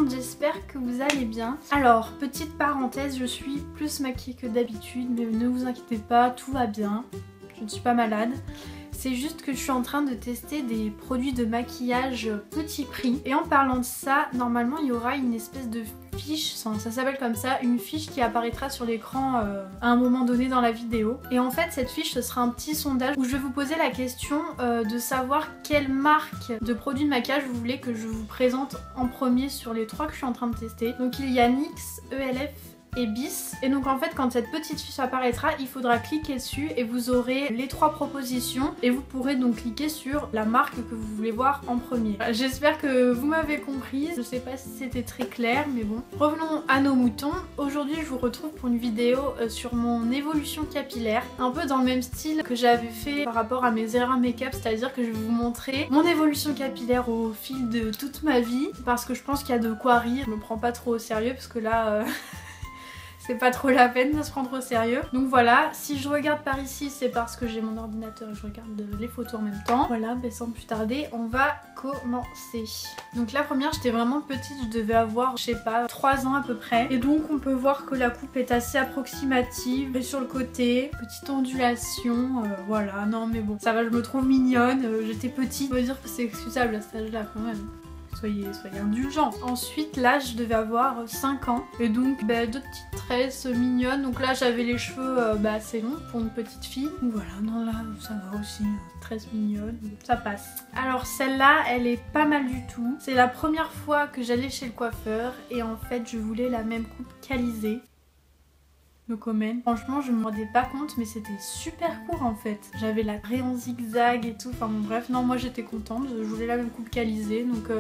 monde, j'espère que vous allez bien. Alors, petite parenthèse, je suis plus maquillée que d'habitude, mais ne vous inquiétez pas, tout va bien. Je ne suis pas malade. C'est juste que je suis en train de tester des produits de maquillage petit prix. Et en parlant de ça, normalement il y aura une espèce de fiche, ça s'appelle comme ça, une fiche qui apparaîtra sur l'écran à un moment donné dans la vidéo. Et en fait cette fiche, ce sera un petit sondage où je vais vous poser la question de savoir quelle marque de produits de maquillage vous voulez que je vous présente en premier sur les 3 que je suis en train de tester. Donc il y a NYX, ELF et Bis. Et donc en fait quand cette petite fiche apparaîtra, il faudra cliquer dessus et vous aurez les 3 propositions et vous pourrez donc cliquer sur la marque que vous voulez voir en premier. J'espère que vous m'avez compris, je sais pas si c'était très clair mais bon. Revenons à nos moutons. Aujourd'hui je vous retrouve pour une vidéo sur mon évolution capillaire, un peu dans le même style que j'avais fait par rapport à mes erreurs make-up, c'est-à-dire que je vais vous montrer mon évolution capillaire au fil de toute ma vie parce que je pense qu'il y a de quoi rire. Je me prends pas trop au sérieux parce que là c'est pas trop la peine de se prendre au sérieux. Donc voilà, si je regarde par ici, c'est parce que j'ai mon ordinateur et je regarde les photos en même temps. Voilà, mais sans plus tarder, on va commencer. Donc la première, j'étais vraiment petite, je devais avoir, je sais pas, 3 ans à peu près. Et donc on peut voir que la coupe est assez approximative. Et sur le côté, petite ondulation, voilà. Non mais bon, ça va, je me trouve mignonne. J'étais petite, on peut dire que c'est excusable à cet âge-là quand même. Soyez indulgents. Ensuite là je devais avoir 5 ans et donc deux petites tresses mignonnes. Donc là j'avais les cheveux assez longs pour une petite fille. Donc voilà, non là ça va aussi, tresse mignonne, ça passe. Alors celle-là elle est pas mal du tout. C'est la première fois que j'allais chez le coiffeur et en fait je voulais la même coupe qu'Alizé. Le comment. Franchement je me rendais pas compte mais c'était super court en fait. J'avais la raie en zigzag et tout, enfin bon bref, non moi j'étais contente, je voulais la même coupe qu'Alizé donc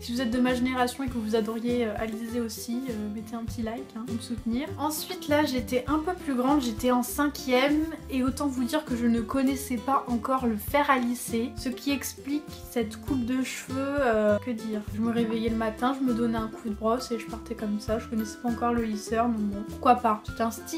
si vous êtes de ma génération et que vous adoriez Alizé aussi, mettez un petit like pour me soutenir. Ensuite là j'étais un peu plus grande, j'étais en 5e et autant vous dire que je ne connaissais pas encore le fer à lisser, ce qui explique cette coupe de cheveux, que dire. Je me réveillais le matin, je me donnais un coup de brosse et je partais comme ça, je connaissais pas encore le lisseur donc bon pourquoi pas, c'était un style.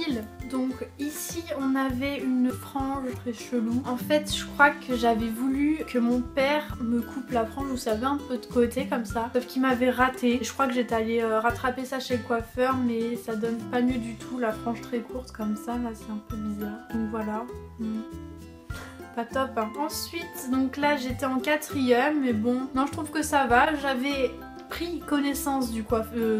Donc ici on avait une frange très chelou. En fait je crois que j'avais voulu que mon père me coupe la frange, vous savez, un peu de côté comme ça. Sauf qu'il m'avait raté. Et je crois que j'étais allée rattraper ça chez le coiffeur mais ça donne pas mieux du tout, la frange très courte comme ça. Là c'est un peu bizarre. Donc voilà. Pas top hein. Ensuite donc là j'étais en 4e mais bon, non je trouve que ça va. J'avais pris connaissance du coiffeur.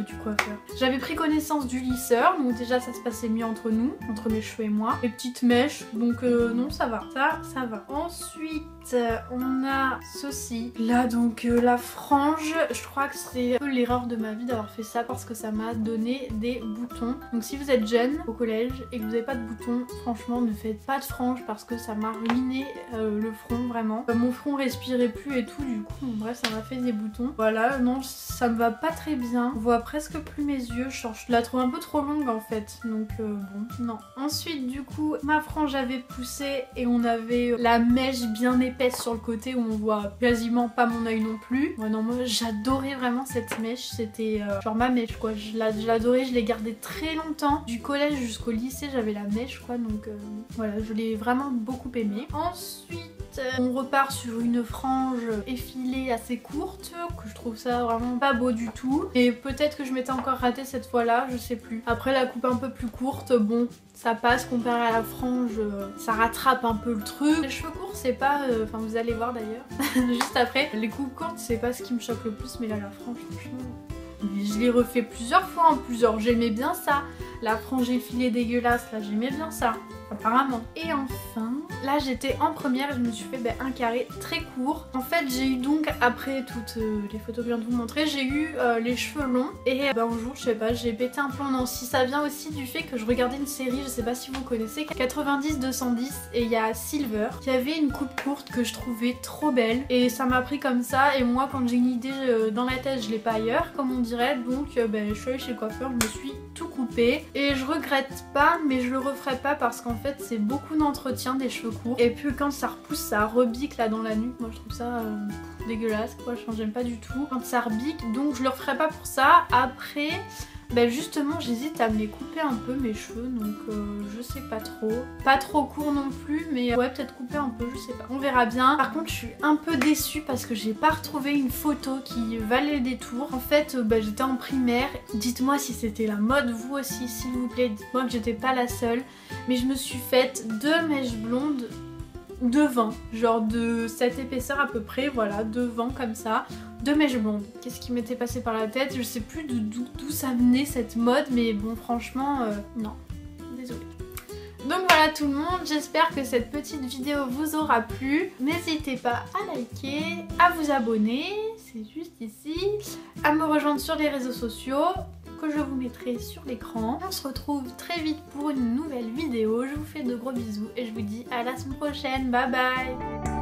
J'avais pris connaissance du lisseur, donc déjà ça se passait mieux entre nous, entre mes cheveux et moi. Les petites mèches, donc non ça va, ça va. Ensuite on a ceci. Là donc la frange, je crois que c'est un peu l'erreur de ma vie d'avoir fait ça parce que ça m'a donné des boutons. Donc si vous êtes jeune au collège et que vous n'avez pas de boutons, franchement ne faites pas de frange parce que ça m'a ruiné le front vraiment. Mon front respirait plus et tout, du coup bref ça m'a fait des boutons. Voilà, non ça me va pas très bien, on voit presque plus mes yeux, je la trouve un peu trop longue en fait, donc bon, non. Ensuite du coup, ma frange avait poussé et on avait la mèche bien épaisse sur le côté où on voit quasiment pas mon œil non plus. Ouais, non, moi j'adorais vraiment cette mèche, c'était genre ma mèche quoi, je l'adorais, je l'ai gardée très longtemps, du collège jusqu'au lycée j'avais la mèche quoi, donc voilà, je l'ai vraiment beaucoup aimée. Ensuite on repart sur une frange effilée assez courte, que je trouve ça vraiment pas beau du tout. Et peut-être que je m'étais encore ratée cette fois-là, je sais plus. Après la coupe un peu plus courte, bon, ça passe comparé à la frange, ça rattrape un peu le truc. Les cheveux courts c'est pas, enfin vous allez voir d'ailleurs, juste après. Les coupes courtes c'est pas ce qui me choque le plus, mais là la frange franchement... Je l'ai refait plusieurs fois en plusieurs, j'aimais bien ça. La frange effilée dégueulasse, là j'aimais bien ça, apparemment. Et enfin, là j'étais en première et je me suis fait un carré très court. En fait j'ai eu donc, après toutes les photos que je viens de vous montrer, j'ai eu les cheveux longs. Et un jour, je sais pas, j'ai pété un plomb. Non, si ça vient aussi du fait que je regardais une série, je sais pas si vous connaissez, 90-210, et il y a Silver qui avait une coupe courte que je trouvais trop belle. Et ça m'a pris comme ça, et moi quand j'ai une idée dans la tête, je l'ai pas ailleurs, comme on dirait. Donc je suis allée chez le coiffeur, je me suis tout coupé. Et je regrette pas, mais je le referai pas parce qu'en fait c'est beaucoup d'entretien des cheveux courts. Et puis quand ça repousse, ça rebique là dans la nuque. Moi je trouve ça dégueulasse quoi, j'aime pas du tout quand ça rebique. Donc je le referai pas pour ça. Après... Bah justement j'hésite à me les couper un peu mes cheveux, donc je sais pas trop. Pas trop court non plus, mais ouais peut-être couper un peu, je sais pas. On verra bien. Par contre je suis un peu déçue parce que j'ai pas retrouvé une photo qui valait le détour. En fait j'étais en primaire. Dites-moi si c'était la mode vous aussi s'il vous plaît. Dites-moi que j'étais pas la seule. Mais je me suis faite 2 mèches blondes devant, genre de cette épaisseur à peu près, voilà, devant comme ça, 2 mèches blondes. Qu'est-ce qui m'était passé par la tête? Je sais plus d'où ça venait cette mode, mais bon franchement, non, désolée. Donc voilà tout le monde, j'espère que cette petite vidéo vous aura plu. N'hésitez pas à liker, à vous abonner, c'est juste ici, à me rejoindre sur les réseaux sociaux que je vous mettrai sur l'écran. On se retrouve très vite pour une nouvelle vidéo. Je vous fais de gros bisous et je vous dis à la semaine prochaine. Bye bye!